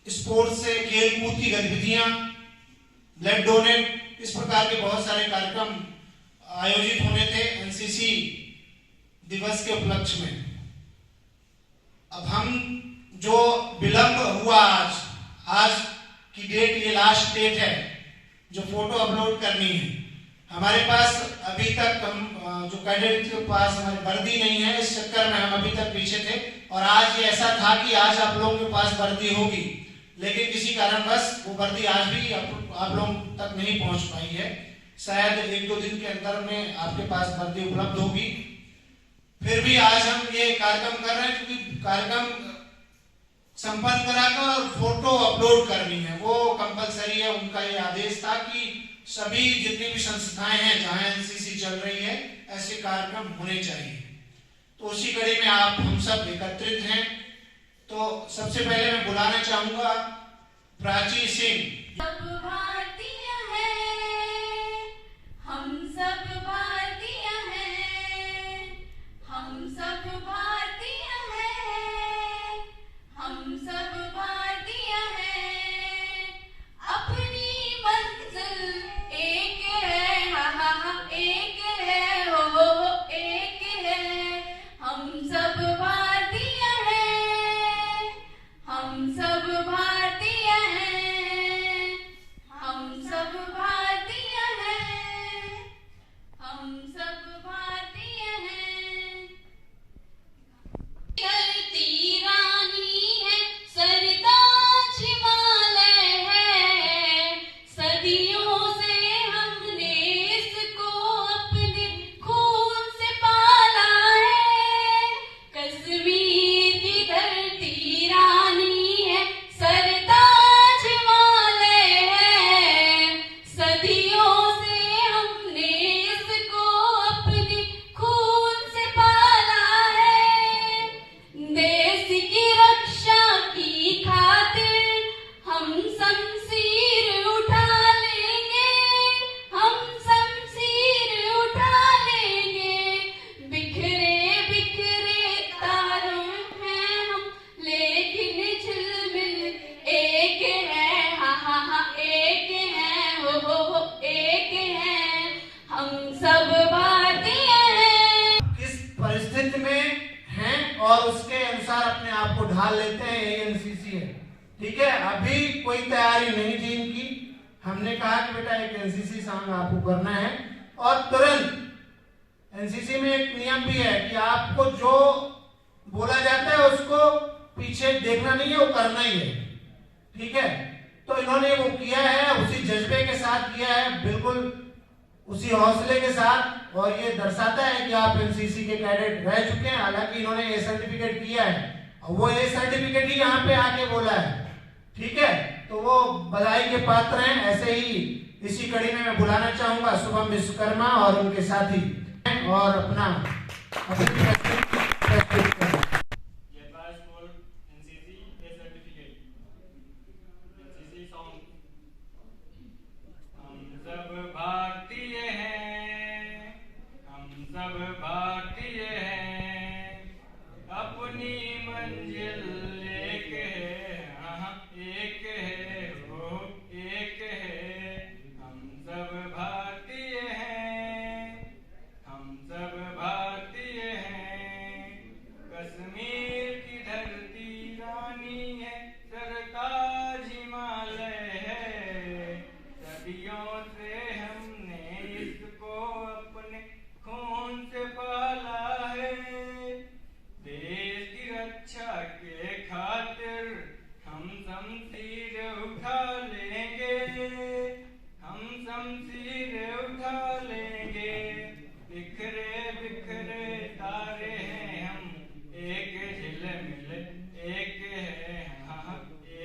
Sports से खेल कूद की गतिविधियां, ब्लड डोनेट, इस प्रकार के बहुत सारे कार्यक्रम आयोजित होने थे एनसीसी दिवस के उपलक्ष्य में। अब हम जो विलंब हुआ आज की डेट, ये लास्ट डेट है जो फोटो अपलोड करनी है। हमारे पास अभी तक हम जो कैडेट के पास हमारी वर्दी नहीं है, इस चक्कर में हम अभी तक पीछे थे। और आज ये ऐसा था कि आज आप लोगों के पास वर्दी होगी, लेकिन किसी कारणवश वो वर्दी आज भी आप लोगों तक नहीं पहुंच पाई है। शायद 1-2 दिन के अंदर में आपके पास वर्दी उपलब्ध होगी। फिर भी आज हम ये कार्यक्रम कर रहे हैं क्योंकि कार्यक्रम संपन्न कराकर और फोटो अपलोड करनी है, वो कंपलसरी है। उनका ये आदेश था कि सभी जितनी भी संस्थाएं हैं जहां एनसीसी चल रही है, ऐसे कार्यक्रम होने चाहिए। तो उसी कड़ी में आप हम सब एकत्रित हैं। तो सबसे पहले मैं बुलाना चाहूंगा प्राची सिंह। सब भारतीय हैं, हम सब भारतीय हैं, हम सब भारतीय हैं, हम सब भारतीय हैं। अपनी मंजिल एक है, हा हा हा एक है, हो एक है। हम सब भारतीय हैं, हम सब भारतीय हैं, हम सब भारतीय हैं, हम सब भारतीय हैं। धरती रानी है, सरताज हिमालय है, सदियों से हमने इसको अपने खून से पाला है। कश्मीर की धरती रानी है, सरताज हिमालय है, सदियों से हमने इसको अपने खून से पाला है। देश की रक्षा की खातिर हम शमशीर उठा लेंगे, हम शमशीर उठा लेंगे। बिखरे बिखरे तारों हैं हम, लेकिन झिलमिल एक है, हा हा हा एक है, हो एक है। हम सब भारतीय हैं। किस परिस्थिति में हैं और उसके अनुसार अपने आप को ढाल लेते हैं, यही एनसीसी है। ठीक है, अभी कोई तैयारी नहीं थी इनकी। हमने कहा कि बेटा एक एनसीसी सॉन्ग आपको करना है, और तुरंत एनसीसी में एक नियम भी है कि आपको जो बोला जाता है उसको पीछे देखना नहीं है, वो करना ही है। ठीक है, तो इन्होंने वो किया है, उसी जज्बे के साथ किया है, बिल्कुल उसी हौसले के साथ। और ये दर्शाता है कि आप एनसीसी के कैडेट रह चुके हैं। हालांकि इन्होंने ए सर्टिफिकेट किया है, और वो ए सर्टिफिकेट ही यहाँ पे आके बोला है। ठीक है, तो वो बधाई के पात्र हैं। ऐसे ही इसी कड़ी में मैं बुलाना चाहूंगा शुभम विश्वकर्मा और उनके साथी, और अपना भारतीय हैं, हम सब भारतीय हैं। अपनी मंजिल एक है, हाँ एक है, वो एक है। हम सब भारतीय हैं, हम सब भारतीय हैं। कश्मीर की धरती रानी है, सरताज हिमालय है, सदियों से हमने इसको अपने खून से पाला है। देश की रक्षा के खातिर हम शमशीर उठा लेंगे, हम शमशीर उठा लेंगे। बिखरे बिखरे तारे हैं हम, एक झिलमिल एक है, हाँ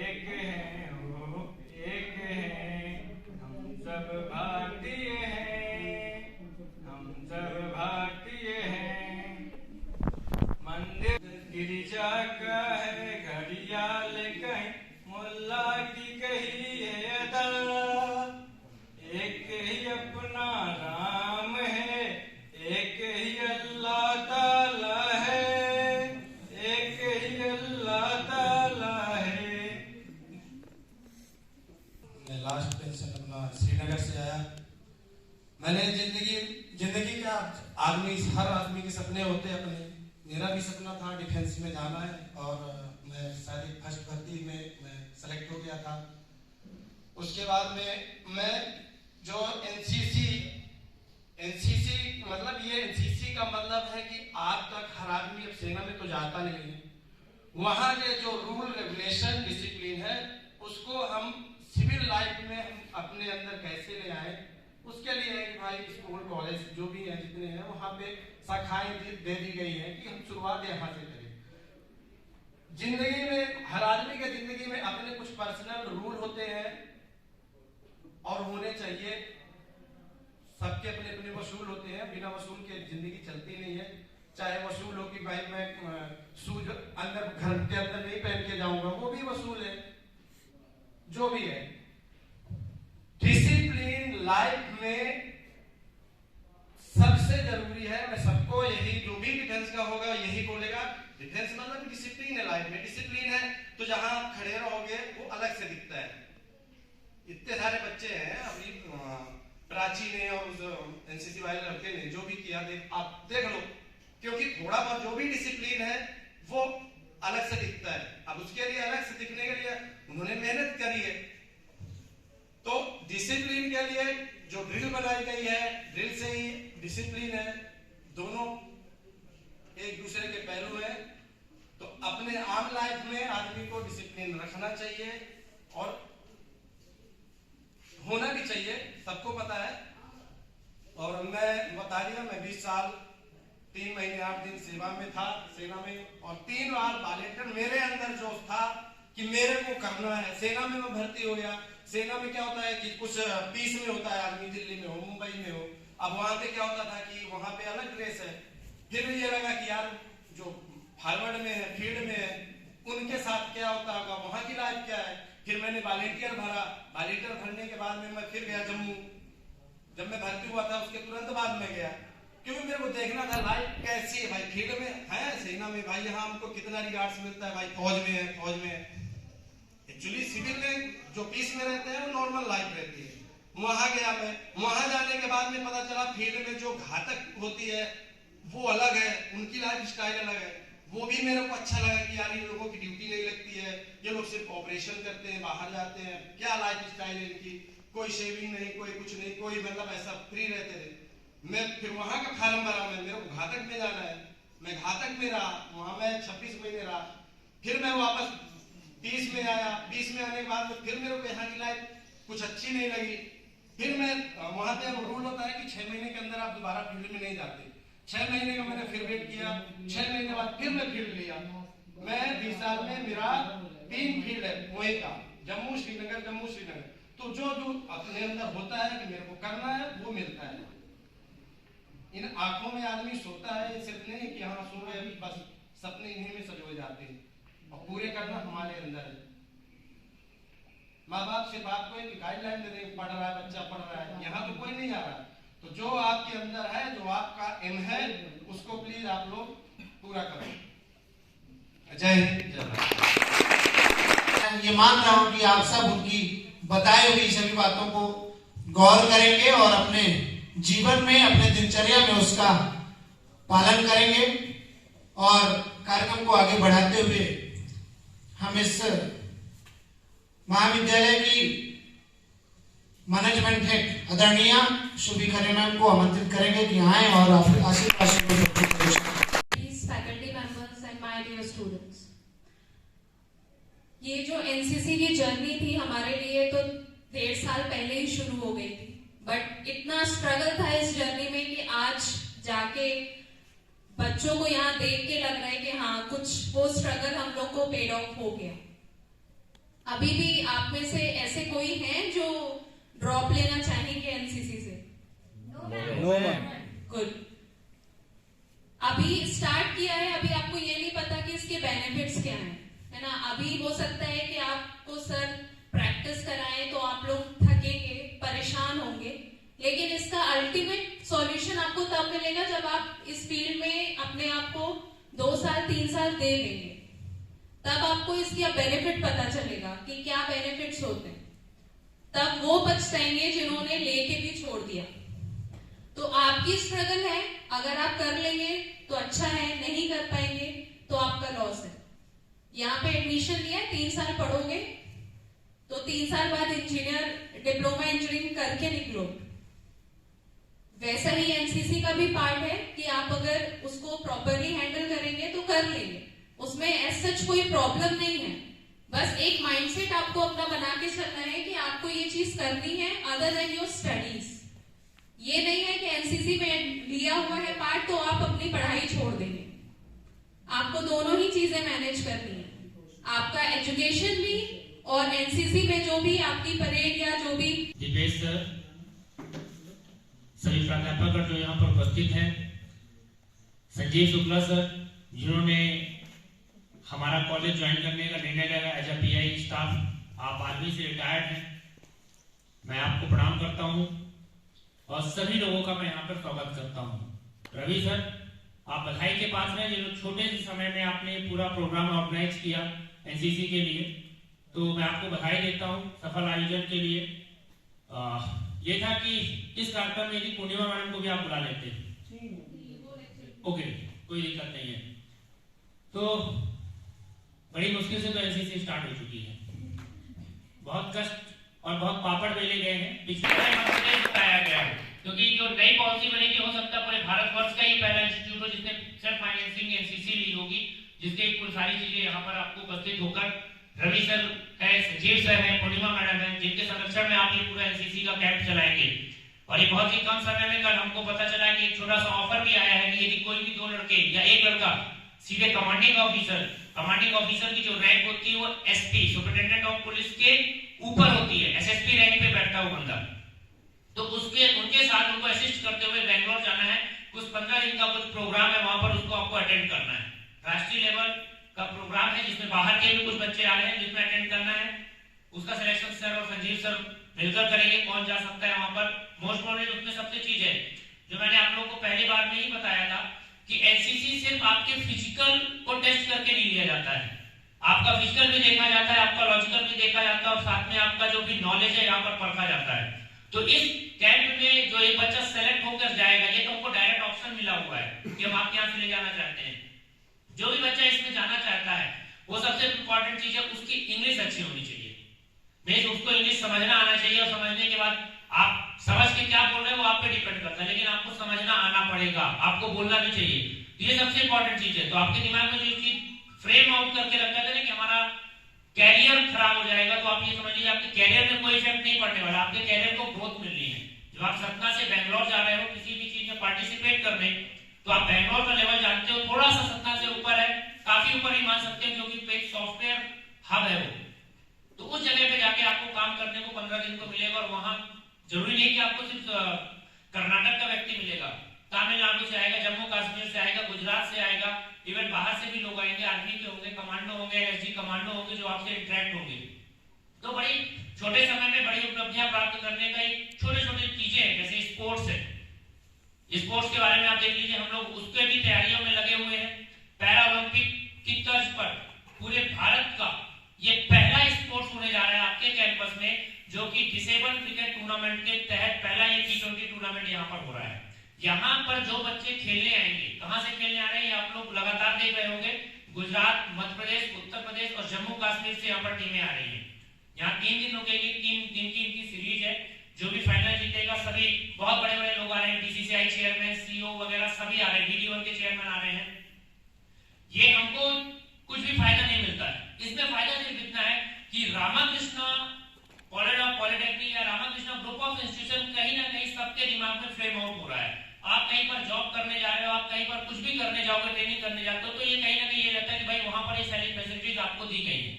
एक है, वो एक है। हम सब भारतीय हैं, हम सब भारतीय हैं। मंदिर गिरिजा का है घड़ियाल कहीं, मुल्ला की कही है अदा। एक ही अपना राम है, एक ही अल्लाह ताला है, एक ही अल्लाह ताला है। मैंने जिंदगी क्या, हर आदमी के सपने होते हैं अपने। मेरा भी सपना था डिफेंस में जाना है, और मैं सारी फर्स्ट भर्ती में मैं सेलेक्ट हो गया था। उसके बाद में मैं जो एनसीसी मतलब ये एनसीसी का मतलब है कि आज तक हर आदमी अब सेना में तो जाता नहीं है। वहाँ के जो रूल रेगुलेशन डिसिप्लिन है उसको हम सिविल लाइफ में हम अपने अंदर कैसे ले आए, उसके लिए है कि भाई स्कूल कॉलेज जो भी है जितने हैं वहाँ पे शाखाएं दे दी गई है कि हम शुरुआत यहाँ से करें। जिंदगी में हर आदमी के जिंदगी में अपने कुछ पर्सनल रूल होते हैं और होने चाहिए। सबके अपने अपने वसूल होते हैं, बिना वसूल के जिंदगी चलती नहीं है। चाहे वसूल हो कि भाई मैं शूज अंदर घर के अंदर नहीं पहन के जाऊंगा, वो भी वसूल है। जो भी है डिसिप्लिन लाइफ में सबसे जरूरी है। मैं सबको यही, जो भी डिफेंस का होगा यही बोलेगा, डिफेंस मतलब डिसिप्लिन है। लाइफ में डिसिप्लिन है तो जहां आप खड़े रहोगे वो अलग से दिखता है। इतने सारे बच्चे हैं अभी, प्राची ने और उस एनसीसी वाले लड़के ने जो भी किया, आप देख लो, क्योंकि थोड़ा बहुत जो भी डिसिप्लिन है वो अलग से दिखता है। अब उसके लिए अलग से दिखने के लिए उन्होंने मेहनत करी है। तो डिसिप्लिन के लिए जो ड्रिल बनाई गई है, ड्रिल से ही डिसिप्लिन है। दोनों एक दूसरे के पहलू है। तो अपने आम लाइफ में आदमी को डिसिप्लिन रखना चाहिए और होना भी चाहिए, सबको पता है। और मैं बता दिया, मैं 20 साल 3 महीने 8 दिन सेवा में था, सेना में, और 3 बार वॉलंटियर। मेरे अंदर जोश था कि मेरे को करना है। सेना में मैं भर्ती हो गया। सेना में क्या होता है कि कुछ पीस में होता है आदमी, दिल्ली में हो, मुंबई में हो। अब वहां पे क्या होता था कि वहां पे अलग ड्रेस है। फिर ये लगा कि यार जो फॉरवर्ड में है, फील्ड में है, उनके साथ क्या होता होगा, वहां की लाइफ क्या है। फिर मैंने वॉलंटियर भरा। वॉलंटियर भरने के बाद में मैं फिर गया जम्मू। जब मैं भर्ती हुआ था उसके तुरंत बाद में गया, क्योंकि मेरे को देखना था लाइफ कैसी है। भाई फील्ड में है, सेना में भाई यहाँ हमको कितना रिगार्ड्स मिलता है, भाई फौज में है, फौज में है। एक्चुअली सिविल में जो पीस में रहते हैं वो नॉर्मल लाइफ रहती है। वहां गया मैं, वहां जाने के बाद में पता चला फील्ड में जो घातक होती है वो अलग है, उनकी लाइफ स्टाइल अलग है। वो भी मेरे को अच्छा लगा कि यार इन लोगों की ड्यूटी नहीं लगती है, ये लोग सिर्फ ऑपरेशन करते हैं, बाहर जाते हैं, क्या लाइफ स्टाइल है इनकी, कोई शेविंग नहीं, कोई कुछ नहीं, कोई मतलब ऐसा फ्री रहते थे। मैं फिर वहां का फार्म भरा, मैं मेरे को घातक में जाना है, मैं घातक में रहा, वहां मैं 26 महीने रहा। फिर मैं वापस 20 में आया। 20 में आने के बाद फिर मेरे को यहाँ की लाइफ कुछ अच्छी नहीं लगी। फिर मैं वहां पे रूल होता है कि 6 महीने के अंदर आप दोबारा फील्ड में नहीं जाते। 6 महीने का मैंने फिर वेट किया। 6 महीने बाद फिर मैं फील्ड लिया। मैं 20 साल में मेरा 3 फील्ड है वही का, जम्मू श्रीनगर, जम्मू श्रीनगर। तो जो जो अपने अंदर होता है कि मेरे को करना है वो मिलता है। इन आंखों में आदमी सोता है, सिर्फ नहीं कि हाँ सो गए, बस सपने इन्हीं में सजोए जाते हैं, और पूरे करना हमारे अंदर है। माँ बाप से बात कोई गाइडलाइन दे देंगे, पढ़ रहा है बच्चा, पढ़ रहा है, यहाँ तो कोई नहीं आ रहा। तो जो आपके अंदर है, जो आपका एम है, उसको प्लीज आप लोग पूरा करो। जय हिंद, जय भारत। ये मान रहा हूं कि आप सब उनकी बताई हुई सभी बातों को गौर करेंगे और अपने जीवन में, अपने दिनचर्या में उसका पालन करेंगे। और कार्यक्रम को आगे बढ़ाते हुए हम इस महाविद्यालय की मैनेजमेंट हेड आदरणीय शुभी खरे मैम को आमंत्रित करेंगे कि आए और आशीर्वाद। Faculty members and my dear students, ये जो एनसीसी की जर्नी थी हमारे लिए तो 1.5 साल पहले ही शुरू हो गई थी। बट इतना स्ट्रगल था इस जर्नी में कि आज जाके बच्चों को यहाँ देख के लग रहा है कि हाँ कुछ वो स्ट्रगल हम लोग को पेड ऑफ हो गया। अभी भी आप में से ऐसे कोई हैं जो ड्रॉप लेना चाहेंगे एनसीसी से? No ma'am. गुड। अभी स्टार्ट किया है, अभी आपको ये नहीं पता कि इसके बेनिफिट्स क्या हैं, है ना। अभी हो सकता है कि आपको सर प्रैक्टिस कराएं तो आप लोग थकेंगे, परेशान होंगे, लेकिन इसका अल्टीमेट सॉल्यूशन आपको तब मिलेगा जब आप इस फील्ड में अपने आप को 2 साल 3 साल दे देंगे। तब आपको इसका बेनिफिट पता चलेगा कि क्या बेनिफिट्स होते हैं। तब वो पछताएंगे जिन्होंने लेके भी छोड़ दिया। तो आपकी स्ट्रगल है, अगर आप कर लेंगे तो अच्छा है, नहीं कर पाएंगे तो आपका लॉस है। यहाँ पे एडमिशन लिया, 3 साल पढ़ोगे तो 3 साल बाद इंजीनियर डिप्लोमा इंजीनियरिंग करके निकलो। वैसा ही एनसीसी का भी पार्ट है कि आप अगर उसको प्रॉपरली हैंडल करेंगे तो कर लेंगे, उसमें एज सच कोई प्रॉब्लम नहीं है। बस एक माइंडसेट आपको अपना बना के चलना है कि आपको ये चीज करनी है अदर देन योर स्टडीज। ये नहीं है कि एनसीसी में लिया हुआ है पार्ट तो आप अपनी पढ़ाई छोड़ देंगे। आपको दोनों ही चीजें मैनेज करनी है, आपका एजुकेशन भी और एनसीसी में जो भी आपकी परेड या जो भी। दीपेश सर, सभी प्राध्यापक जो यहाँ पर उपस्थित हैं, संजीव शुक्ला सर जिन्होंने हमारा कॉलेज ज्वाइन करने का निर्णय लिया एज अ पीआई स्टाफ, आप आर्मी से रिटायर्ड हैं, मैं आपको प्रणाम करता हूँ और सभी लोगों का मैं यहाँ पर स्वागत करता हूँ। रवि सर, आप बधाई के पास हैं, जो छोटे से समय में आपने पूरा प्रोग्राम ऑर्गेनाइज किया एनसीसी के लिए, तो मैं आपको बधाई देता हूँ सफल आयोजन के लिए। ये था कि इस कार्यक्रम में यदि पूर्णिमा मैडम को भी आप बुला लेते ओके, कोई दिक्कत नहीं है। तो बड़ी मुश्किल से तो एनसीसी स्टार्ट हो चुकी है, बहुत कष्ट और बहुत पापड़ बेले गए हैं, पिछले बताया गया है, क्योंकि जो नई पॉलिसी बनेगी हो सकता है पूरे भारतवर्ष का ही पहला इंस्टीट्यूट हो जिसने सेल्फ फाइनेंसिंग एनसीसी ली होगी, जिसके पूरी सारी चीजें यहाँ पर आपको उपस्थित होकर रवि सर है, संजीव सर है, पूर्णिमा मैडम है, जिनके संरक्षण में आप ये पूरा एनसीसी का कैंप चलाएंगे। और ये बहुत ही कम समय में कल हमको पता चला कि एक छोटा सा ऑफर भी आया है कि यदि कोई भी 2 लड़के या 1 लड़का सीधे कमांडिंग ऑफिसर की जो रैंक होती है वो एसपी सुपरिटेंडेंट ऑफ पुलिस के ऊपर होती है, एसएसपी रैंक पे बैठता हुआ बंदा, तो उनके साथ उनको असिस्ट करते हुए बेंगलोर जाना है। कुछ 15 दिन का कुछ प्रोग्राम है, वहां पर उसको आपको अटेंड करना है। राष्ट्रीय लेवल का प्रोग्राम है जिसमें बाहर के भी कुछ बच्चे आ रहे हैं, जिसमें अटेंड करना है। उसका सिलेक्शन सर और संजीव सर मिलकर करेंगे, कौन जा सकता है वहां पर। मोस्ट प्रोबेबली उसमें सबसे चीज है जो मैंने आप लोगों को पहली बार में ही बताया था कि एनसीसी सिर्फ आपके फिजिकल को टेस्ट करके नहीं लिया जाता है, आपका फिजिकल भी देखा जाता है, आपका लॉजिकल भी देखा जाता है और साथ में आपका जो भी नॉलेज है यहाँ पर परखा जाता है। तो इस कैंप में जो एक बच्चा सेलेक्ट होकर जाएगा, ये तो हमको डायरेक्ट ऑप्शन मिला हुआ है कि हम आपके यहाँ से ले जाना चाहते हैं। जो भी बच्चा इसमें जाना चाहता है वो सबसे इंपॉर्टेंट चीज है उसकी इंग्लिश अच्छी होनी चाहिए। बेस उसको इंग्लिश समझना आना चाहिए और समझने के बाद आप समझ के क्या बोल रहे हैं वो आप पे डिपेंड करता है, लेकिन आपको समझना आना पड़ेगा, आपको बोलना भी चाहिए। तो ये सबसे इंपॉर्टेंट चीज है। तो आपके दिमाग में जो चीज फ्रेम आउट करके रखा था ना कि हमारा कैरियर खराब हो जाएगा, तो आप ये समझ लीजिए आपके कैरियर में कोई इफेक्ट नहीं पड़ने वाला, आपके कैरियर को ग्रोथ मिल रही है। जब आप सतना से बेंगलोर जा रहे हो किसी भी चीज में पार्टिसिपेट करने, तो आप बेंगलोर का लेवल जानते हो, थोड़ा सा सतना से ऊपर है, काफी ऊपर ही मान सकते हैं क्योंकि एक सॉफ्टवेयर हब है वो। तो उस जगह पे जाके आपको काम करने को 15 दिन को मिलेगा और वहां जरूरी नहीं कि आपको सिर्फ कर्नाटक का व्यक्ति मिलेगा, तमिलनाडु से आएगा, जम्मू कश्मीर से आएगा, गुजरात से आएगा, इवन बाहर से भी लोग आएंगे, आर्मी के होंगे, कमांडो होंगे, एसजी कमांडो होंगे जो आपसे इंटरेक्ट होंगे। तो बड़ी छोटे समय में बड़ी उपलब्धियां प्राप्त करने का एक छोटे छोटे चीजें हैं, जैसे स्पोर्ट्स है। स्पोर्ट्स के बारे में आप देख लीजिए, हम लोग उसके भी तैयारियों में लगे हुए हैं। पैरा ओलंपिक की तर्ज पर पूरे भारत का ये पहला स्पोर्ट्स होने जा रहा है आपके कैंपस में, जो कि डिसेबल क्रिकेट टूर्नामेंट के तहत पहला ये T20 टूर्नामेंट यहाँ पर हो रहा है। यहाँ पर जो बच्चे खेलने आएंगे, कहाँ से खेलने आ रहे हैं आप लोग लगातार देख रहे होंगे, गुजरात, मध्य प्रदेश, उत्तर प्रदेश और जम्मू कश्मीर से यहाँ पर टीमें आ रही है। यहाँ 3 दिन रुकेगी, 3 दिन की इनकी सीरीज है। जो भी फाइनल जीतेगा, सभी बहुत बड़े बड़े लोग आ रहे हैं, बीसीसीआई चेयरमैन, सीईओ वगैरह सभी आ रहे हैं, BD1 के चेयरमैन आ रहे हैं। ये हमको कुछ भी फायदा नहीं मिलता है, इसमें फायदा सिर्फ इतना है कि रामाकृष्ण कॉलेज ऑफ पॉलिटेक्निक या रामाकृष्ण ग्रुप ऑफ इंस्टीट्यूशन कहीं ना कहीं सबके दिमाग में फ्रेम आउट हो रहा है। आप कहीं पर जॉब करने जा रहे हो, आप कहीं पर कुछ भी करने जाओगे, ट्रेनिंग करने जाते हो, तो ये कहीं ना कहीं ये रहता है कि भाई वहां पर ये सारी फैसिलिटीज आपको दी गई है।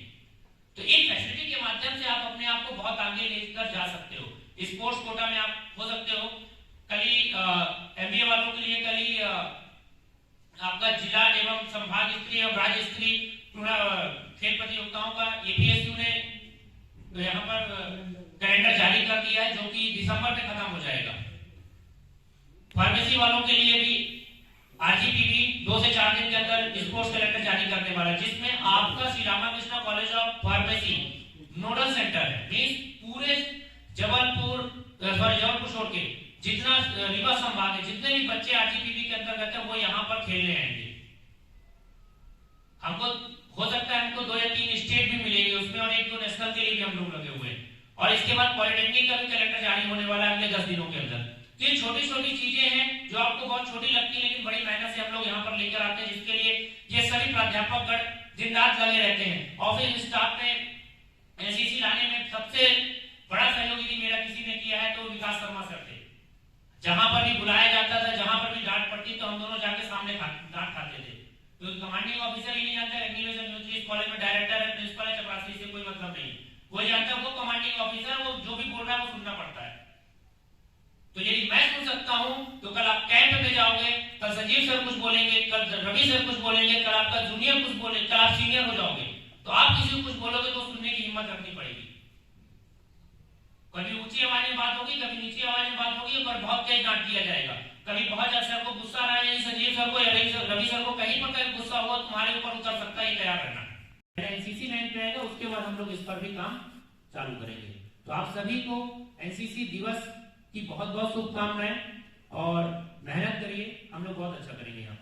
तो इन फैसिलिटी के माध्यम से आप अपने आप को बहुत आगे लेकर जा सकते हो। स्पोर्ट्स कोटा में आप हो सकते हो। कल ही MBA वालों के लिए कल ही आपका जिला एवं संभाग स्तरीय एवं राज्य स्तरीय खेल प्रतियोगिताओं का APSU ने यहाँ पर कैलेंडर जारी कर दिया है, जो कि दिसंबर में खत्म हो जाएगा। फार्मेसी वालों के लिए भी RGPV 2 से 4 दिन के अंदर स्पोर्ट्स कैलेंडर जारी करने वाला है, जिसमें आपका Shri Ramakrishna college of pharmacy nodal centre है। मींस पूरे जबलपुर छोड़ के जितना रीवा संभाग है स्थल के लिए भी हम लोग लगे हुए हैं। और इसके बाद पॉलिटेक्निक का भी कैलेंडर जारी होने वाला है अगले 10 दिनों के अंदर। तो ये छोटी छोटी चीजें हैं जो आपको बहुत छोटी लगती है, लेकिन बड़ी मेहनत से हम लोग यहाँ पर लेकर आते हैं, जिसके लिए ये सभी प्राध्यापक गण दिन रात लगे रहते हैं। ऑफिस स्टाफ में एनसीसी लाने में सबसे बड़ा सहयोग यदि मेरा किसी ने किया है तो विकास शर्मा सर थे। जहां पर भी बुलाया जाता था, जहां पर भी डांट पड़ती तो हम दोनों जाके सामने डांट खाते थे। तो कमांडिंग ऑफिसर ही नहीं जानता रेगुलेशन इस कॉलेज में डायरेक्टर है, प्रिंसिपल है, चपरासी से कोई मतलब नहीं। वो जानता है वो कमांडिंग ऑफिसर, वो जो भी बोल रहा है वो सुनना पड़ता है। तो यदि मैं सुन सकता हूं तो कल आप कैंप में जाओगे, कल संजीव सर कुछ बोलेंगे, कल रवि सर कुछ बोलेंगे, कल आपका जूनियर कुछ बोलेंगे, कल आप सीनियर हो जाओगे, तो आप किसी को कुछ बोलोगे तो सुनने की हिम्मत रखनी पड़ेगी। कभी ऊंची आवाज में बात होगी, कभी नीची आवाज में बात होगी, पर बहुत तेज डांट दिया जाएगा। कभी बहुत ज्यादा सर को गुस्सा आ रहा है, संजीव सर को या रवि सर को कहीं पर कहीं गुस्सा हुआ तुम्हारे ऊपर उतर सकता है, तैयार रहना। एनसीसी लाइन पे आएगा, उसके बाद हम लोग इस पर भी काम चालू करेंगे। तो आप सभी को एनसीसी दिवस की बहुत बहुत शुभकामनाएं और मेहनत करिए, हम लोग बहुत अच्छा करेंगे यहाँ।